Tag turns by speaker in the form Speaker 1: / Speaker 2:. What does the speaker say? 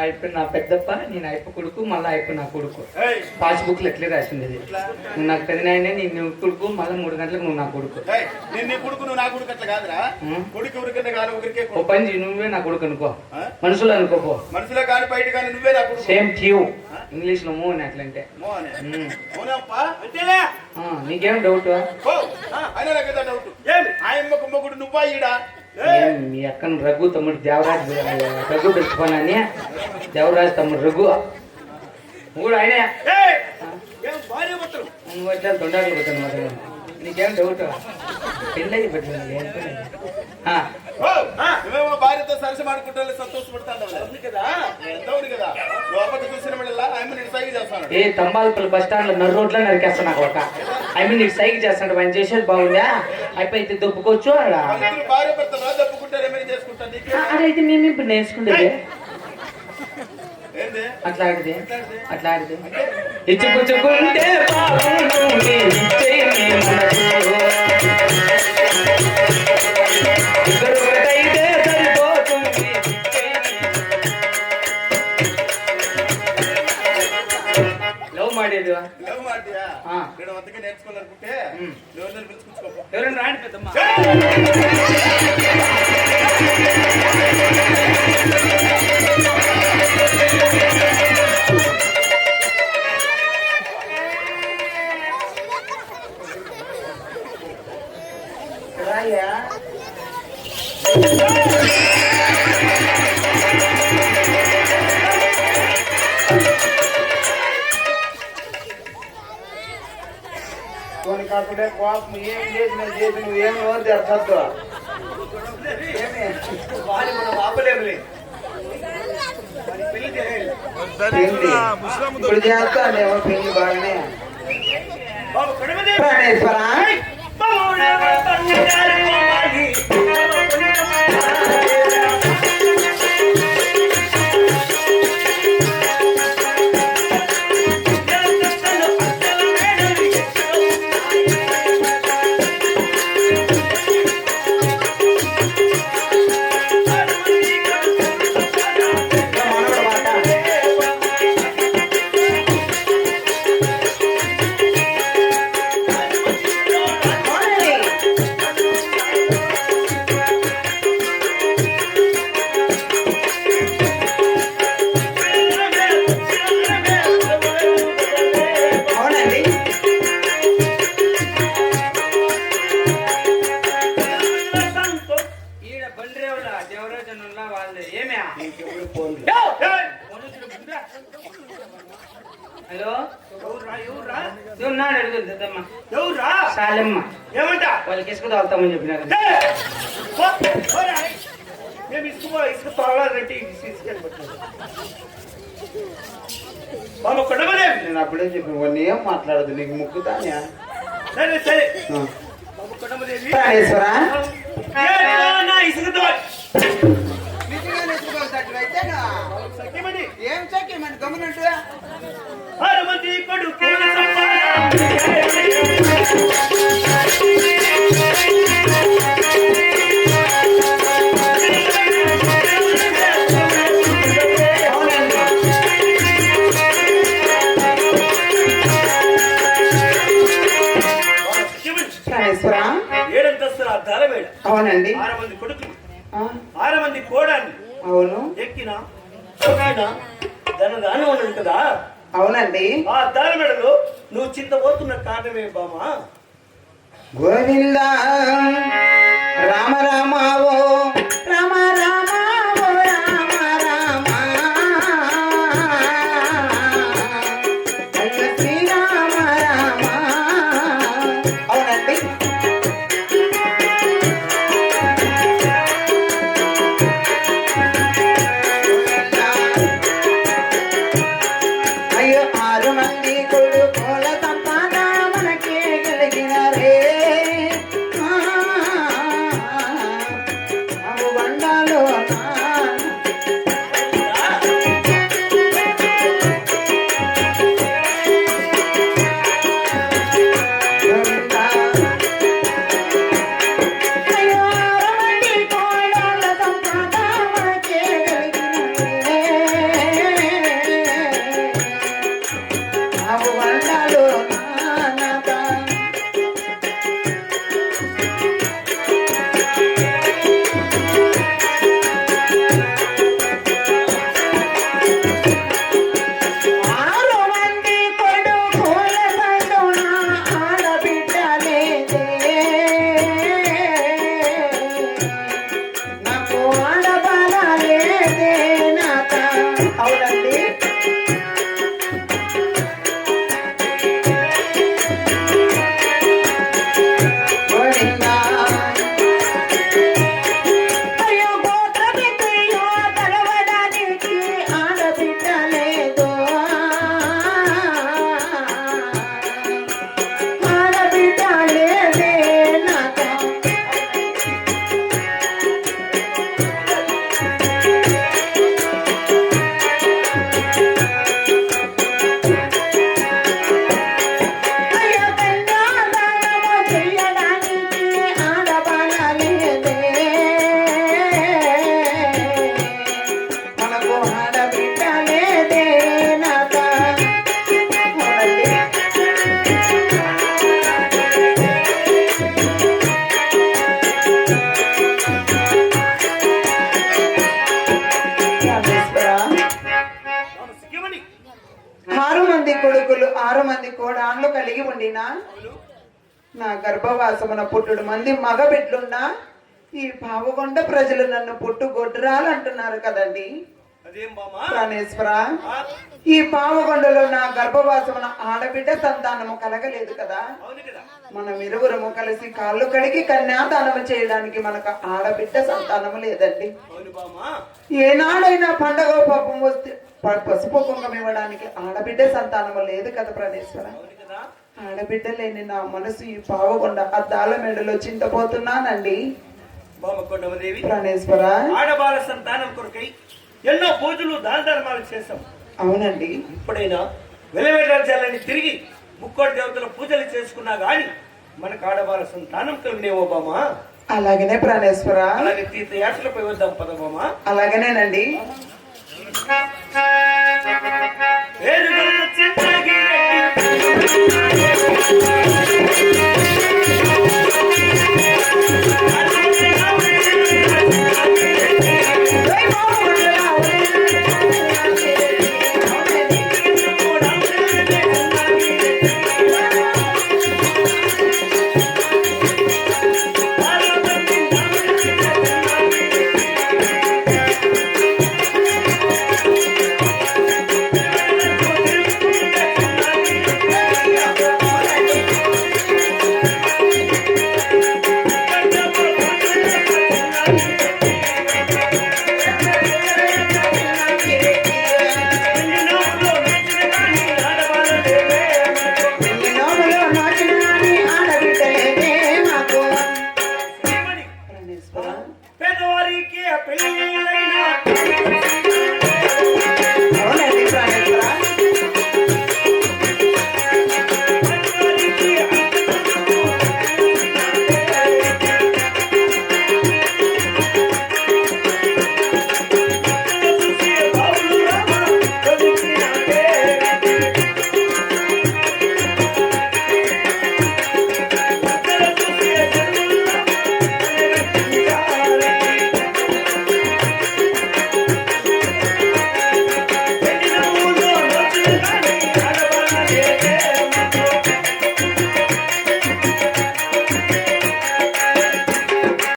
Speaker 1: అయిపోయి నా పెద్దప్ప నేను అయిపో కొడుకు మళ్ళీ అయిపోయి నా కొడుకు పాస్బుక్ లో ఎట్లే రాసింది నువ్వు నాకు పెద్దనాయనే నీ కొడుకు మళ్ళీ 3 గంటలకు నువ్వు నా కొడుకు ఓ పని చేయి, నువ్వే నా కొడుకు అనుకో, మనుషులు అనుకోపో,
Speaker 2: మనుషులే కానీ బయట కానీ నువ్వే నా కొడుకు.
Speaker 1: సేమ్ ట్యూ ఇంగ్లీష్ లో మోహన్ అట్లంటే నీకేం డౌట్?
Speaker 2: నువ్వా ఈడా
Speaker 1: మీ అక్కను రఘు తమ్ముడు దేవరాజ్ రఘు పెట్టుకోనని దేవరాజ్ తమ్ముడు రఘు కూడా ఆయనే తొండాలు పోతాను మరి నీకేం డౌట్? పెళ్ళి పెట్టింది
Speaker 2: భార్యతో సరస మాడుకుంటే సంతోషపడతాను కదా చూసిన
Speaker 1: ఏ తంబాలపల్లి బస్ స్టాండ్ లో నన్ను రోడ్లో నరికేస్తాను నాకు ఒక నీకు సైకిల్ చేస్తాడు ఆయన చేసేది బాగుందా అయిపోయి దొప్పుకోవచ్చు
Speaker 2: భార్య భర్తలు దప్పుకుంటారు ఏమైనా చేసుకుంటాను
Speaker 1: అదైతే మేము ఇప్పుడు నేర్చుకుంటే అట్లా ఆడితే అట్లా ఆడితే ఇచ్చుకుంటే లవ్ మాడేది
Speaker 2: లవ్ మాడియా నేను అంతగా నేర్చుకోవాలనుకుంటే
Speaker 1: ఎవరైనా రాండి పెద్దమ్మ
Speaker 3: కొన్ని కాకుండా కోపం ఏం చేసి నేను చేసి నువ్వేం ఎవరు తెరచద్దు
Speaker 2: ఆపలేములే
Speaker 3: ఇప్పుడు చేస్తానేమో పెళ్లి బాగానే ప్రాణేశ్వరా
Speaker 1: హలో సాలెమ్మ
Speaker 2: ఏమంటా
Speaker 1: వాళ్ళకి ఇసుక తాగుతామని చెప్పినారు
Speaker 2: ఇసుక తాగాలంటే
Speaker 3: నేను అప్పుడే చెప్పి వాడిని ఏం మాట్లాడదు నీకు ముక్కుతానే
Speaker 2: సరే సరే
Speaker 3: ప్రాణేశ్వరా
Speaker 2: ఇసుకతో
Speaker 3: ఏం చక్కమని గమనంటు
Speaker 2: అరవది కొడుకు ఏడంతస్తుల ధరమేడ
Speaker 3: అవునండి
Speaker 2: 6 మంది కొడుకులు 6 మంది కోడాన్ని
Speaker 3: అవును
Speaker 2: ఎక్కిన ధనదానం ఉన్నది కదా
Speaker 3: అవునండి
Speaker 2: ఆ ధరమేడలో నువ్వు చింతపోతున్న కారణమే బామా
Speaker 3: గోవింద రామ రామ ఓ రామ రామ ఓ రామ రామ అయ్య శ్రీరామ రామ అవునండి అయ్యో 6 మంది కొడుకుల సంపాద మనకే కలిగిన రే
Speaker 4: మంది కొడుకులు 6 మంది కోడాన్లు కలిగి ఉండినా నా గర్భవాసమున పుట్టుడు మంది మగ బిడ్లున్నా ఈ పావుకొండ ప్రజలు నన్ను పుట్టు గొడ్రాలు అంటున్నారు కదండి
Speaker 2: అదేం బామా
Speaker 4: ప్రాణేశ్వర. ఈ పావుకొండలో నా గర్భవాసమున ఆడబిడ్డ సంతానము కలగలేదు కదా.
Speaker 2: అవును కదా
Speaker 4: మనం ఇరువురము కలిసి కాళ్ళు కడిగి కన్యాదానము చేయడానికి మనకు ఆడబిడ్డ సంతానము లేదండి.
Speaker 2: అవును బామా
Speaker 4: ఏనాడైనా పండగ పాపం వస్తే పసుపు కుంకం ఇవ్వడానికి ఆడబిడ్డ సంతానము లేదు కదా ప్రాణేశ్వర.
Speaker 2: అవును కదా
Speaker 4: ఆడబిడ్డ లేని నా మనసు ఈ పావుకొండ అద్దాల మెడలో చింతపోతున్నానండి
Speaker 2: బామ కొండమదేవి.
Speaker 4: ప్రాణేశ్వర.
Speaker 2: ఆడబాల సంతానం కొరకై ఎన్నో పూజలు దాన ధర్మాలు చేశాం.
Speaker 4: అవునండి.
Speaker 2: ఇప్పుడైనా వెలవేడాలని తిరిగి ముక్కోటి దేవతల పూజలు చేసుకున్నా గాని మనకు ఆడబాల సంతానం కలిగినేవో బామా.
Speaker 4: అలాగనే ప్రాణేశ్వర.
Speaker 2: అలాగే తీర్థయాత్రలపై వద్దాం పద బామా.
Speaker 4: అలాగనేనండి.
Speaker 2: పేదవారికి పెళ్ళైనా
Speaker 4: అవునండి ప్రాణేశ్వర.
Speaker 2: పెళ్లి